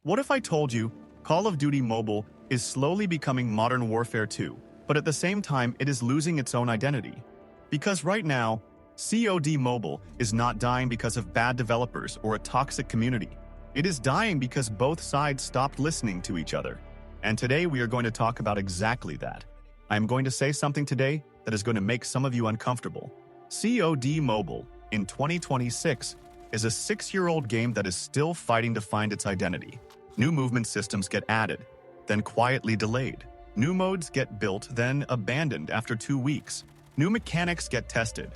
What if I told you Call of Duty Mobile is slowly becoming Modern Warfare 2, but at the same time it is losing its own identity? Because right now, COD Mobile is not dying because of bad developers or a toxic community. It is dying because both sides stopped listening to each other. And today we are going to talk about exactly that. I am going to say something today that is going to make some of you uncomfortable. COD Mobile in 2026 is a 6-year-old game that is still fighting to find its identity. New movement systems get added, then quietly delayed. New modes get built, then abandoned after 2 weeks. New mechanics get tested,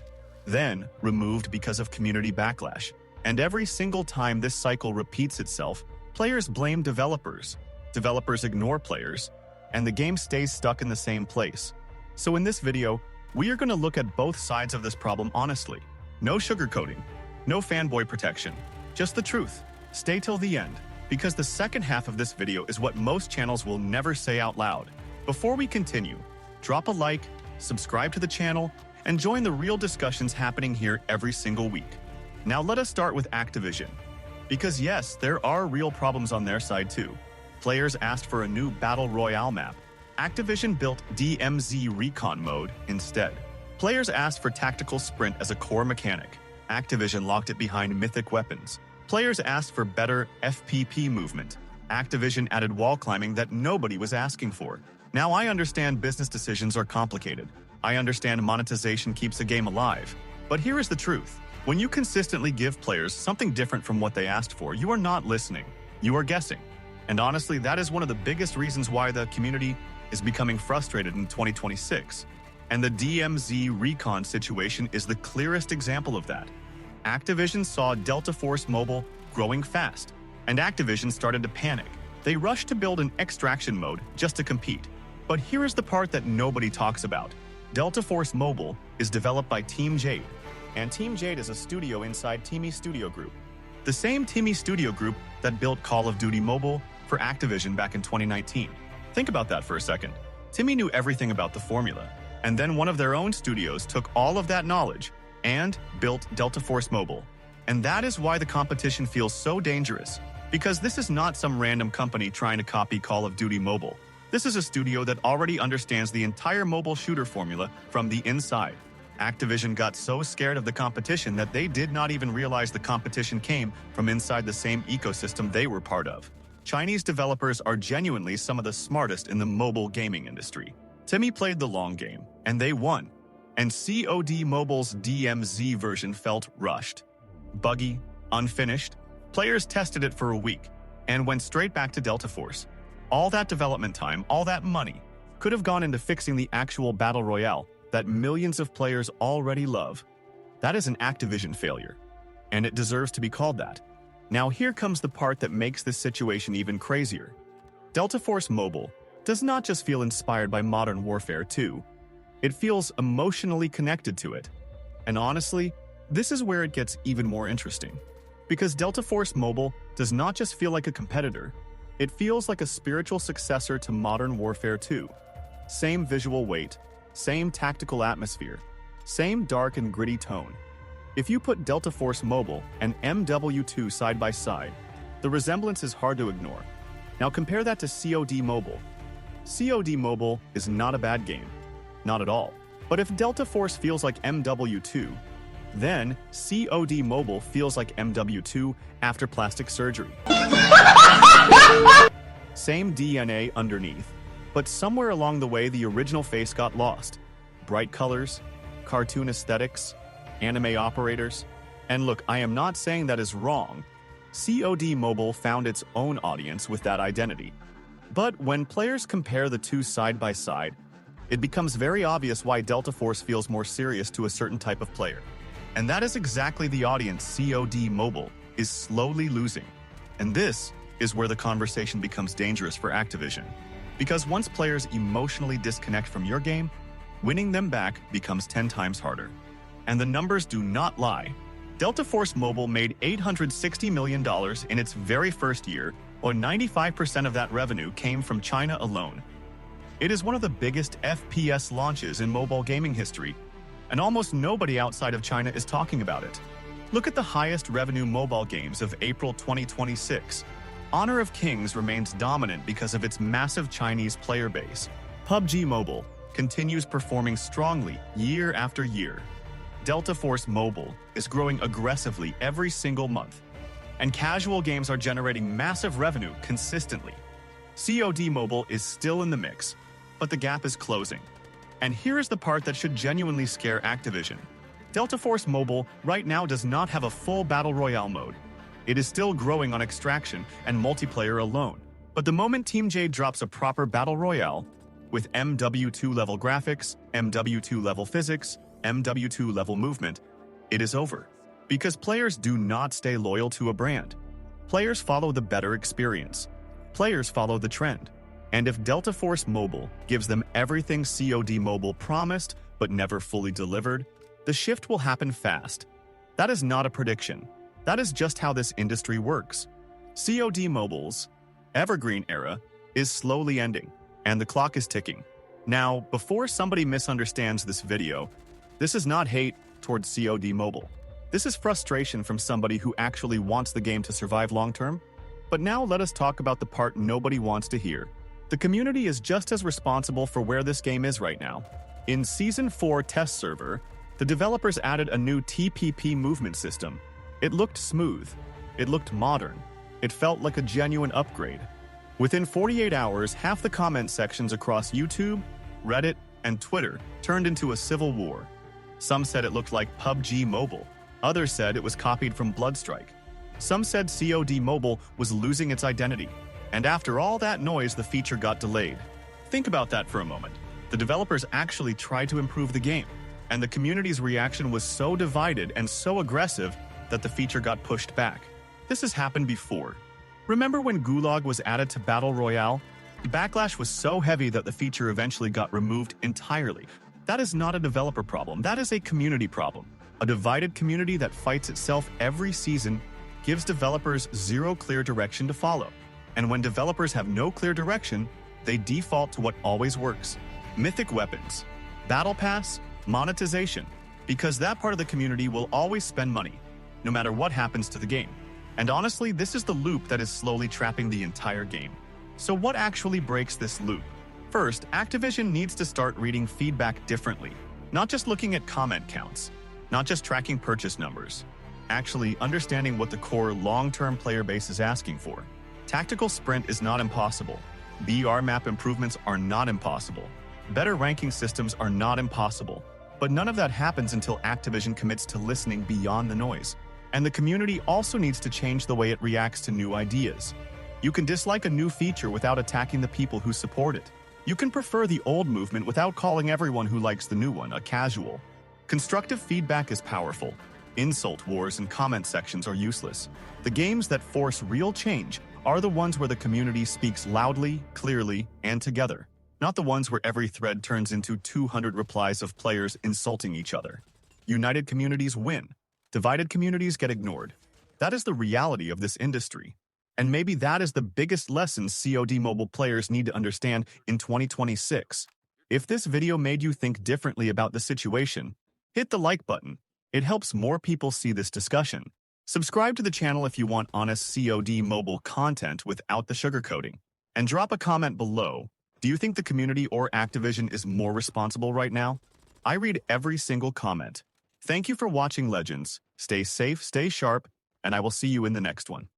then removed because of community backlash. And every single time this cycle repeats itself, players blame developers, developers ignore players, and the game stays stuck in the same place. So in this video, we are going to look at both sides of this problem honestly. No sugarcoating, no fanboy protection, just the truth. Stay till the end, because the second half of this video is what most channels will never say out loud. Before we continue, drop a like, subscribe to the channel, and join the real discussions happening here every single week. Now let us start with Activision. Because yes, there are real problems on their side too. Players asked for a new Battle Royale map. Activision built DMZ Recon mode instead. Players asked for tactical sprint as a core mechanic. Activision locked it behind mythic weapons. Players asked for better FPP movement. Activision added wall climbing that nobody was asking for. Now I understand business decisions are complicated. I understand monetization keeps a game alive. But here is the truth. When you consistently give players something different from what they asked for, you are not listening. You are guessing. And honestly, that is one of the biggest reasons why the community is becoming frustrated in 2026. And the DMZ Recon situation is the clearest example of that. Activision saw Delta Force Mobile growing fast, and Activision started to panic. They rushed to build an extraction mode just to compete. But here is the part that nobody talks about. Delta Force Mobile is developed by Team Jade, and Team Jade is a studio inside Timmy Studio Group. The same Timmy Studio Group that built Call of Duty Mobile for Activision back in 2019. Think about that for a second. Timmy knew everything about the formula, and then one of their own studios took all of that knowledge and built Delta Force Mobile. And that is why the competition feels so dangerous, because this is not some random company trying to copy Call of Duty Mobile. This is a studio that already understands the entire mobile shooter formula from the inside. Activision got so scared of the competition that they did not even realize the competition came from inside the same ecosystem they were part of. Chinese developers are genuinely some of the smartest in the mobile gaming industry. Timmy played the long game, and they won. And COD Mobile's DMZ version felt rushed, buggy, unfinished. Players tested it for a week and went straight back to Delta Force. All that development time, all that money, could have gone into fixing the actual Battle Royale that millions of players already love. That is an Activision failure, and it deserves to be called that. Now here comes the part that makes this situation even crazier. Delta Force Mobile does not just feel inspired by Modern Warfare 2, it feels emotionally connected to it. And honestly, this is where it gets even more interesting. Because Delta Force Mobile does not just feel like a competitor, it feels like a spiritual successor to Modern Warfare 2. Same visual weight, same tactical atmosphere, same dark and gritty tone. If you put Delta Force Mobile and MW2 side by side, the resemblance is hard to ignore. Now compare that to COD Mobile. COD Mobile is not a bad game. Not at all. But if Delta Force feels like MW2, then COD Mobile feels like MW2 after plastic surgery. Same DNA underneath, but somewhere along the way the original face got lost. Bright colors, cartoon aesthetics, anime operators. And look, I am not saying that is wrong. COD Mobile found its own audience with that identity. But when players compare the two side by side, it becomes very obvious why Delta Force feels more serious to a certain type of player. And that is exactly the audience COD Mobile is slowly losing. And this is where the conversation becomes dangerous for Activision. Because once players emotionally disconnect from your game, winning them back becomes 10 times harder. And the numbers do not lie. Delta Force Mobile made $860 million in its very first year, or 95% of that revenue came from China alone. It is one of the biggest FPS launches in mobile gaming history, and almost nobody outside of China is talking about it. Look at the highest revenue mobile games of April 2026. Honor of Kings remains dominant because of its massive Chinese player base. PUBG Mobile continues performing strongly year after year. Delta Force Mobile is growing aggressively every single month, and casual games are generating massive revenue consistently. COD Mobile is still in the mix, but the gap is closing. And here is the part that should genuinely scare Activision. Delta Force Mobile right now does not have a full Battle Royale mode. It is still growing on extraction and multiplayer alone. But the moment Team Jade drops a proper Battle Royale, with MW2 level graphics, MW2 level physics, MW2 level movement, it is over. Because players do not stay loyal to a brand. Players follow the better experience. Players follow the trend. And if Delta Force Mobile gives them everything COD Mobile promised but never fully delivered, the shift will happen fast. That is not a prediction. That is just how this industry works. COD Mobile's evergreen era is slowly ending, and the clock is ticking. Now, before somebody misunderstands this video, this is not hate towards COD Mobile. This is frustration from somebody who actually wants the game to survive long-term. But now let us talk about the part nobody wants to hear. The community is just as responsible for where this game is right now. In Season 4 test server, the developers added a new TPP movement system. It looked smooth. It looked modern. It felt like a genuine upgrade. Within 48 hours, half the comment sections across YouTube, Reddit, and Twitter turned into a civil war. Some said it looked like PUBG Mobile. Others said it was copied from Bloodstrike. Some said COD Mobile was losing its identity. And after all that noise, the feature got delayed. Think about that for a moment. The developers actually tried to improve the game, and the community's reaction was so divided and so aggressive that the feature got pushed back. This has happened before. Remember when Gulag was added to Battle Royale? The backlash was so heavy that the feature eventually got removed entirely. That is not a developer problem, that is a community problem. A divided community that fights itself every season gives developers zero clear direction to follow. And when developers have no clear direction, they default to what always works. Mythic weapons, battle pass, monetization, because that part of the community will always spend money, no matter what happens to the game. And honestly, this is the loop that is slowly trapping the entire game. So what actually breaks this loop? First, Activision needs to start reading feedback differently, not just looking at comment counts, not just tracking purchase numbers, actually understanding what the core long-term player base is asking for. Tactical sprint is not impossible. BR map improvements are not impossible. Better ranking systems are not impossible. But none of that happens until Activision commits to listening beyond the noise. And the community also needs to change the way it reacts to new ideas. You can dislike a new feature without attacking the people who support it. You can prefer the old movement without calling everyone who likes the new one a casual. Constructive feedback is powerful. Insult wars and comment sections are useless. The games that force real change are the ones where the community speaks loudly, clearly, and together, not the ones where every thread turns into 200 replies of players insulting each other. United communities win. Divided communities get ignored. That is the reality of this industry. And maybe that is the biggest lesson COD Mobile players need to understand in 2026. If this video made you think differently about the situation, hit the like button. It helps more people see this discussion. Subscribe to the channel if you want honest COD Mobile content without the sugarcoating. And drop a comment below. Do you think the community or Activision is more responsible right now? I read every single comment. Thank you for watching, Legends. Stay safe, stay sharp, and I will see you in the next one.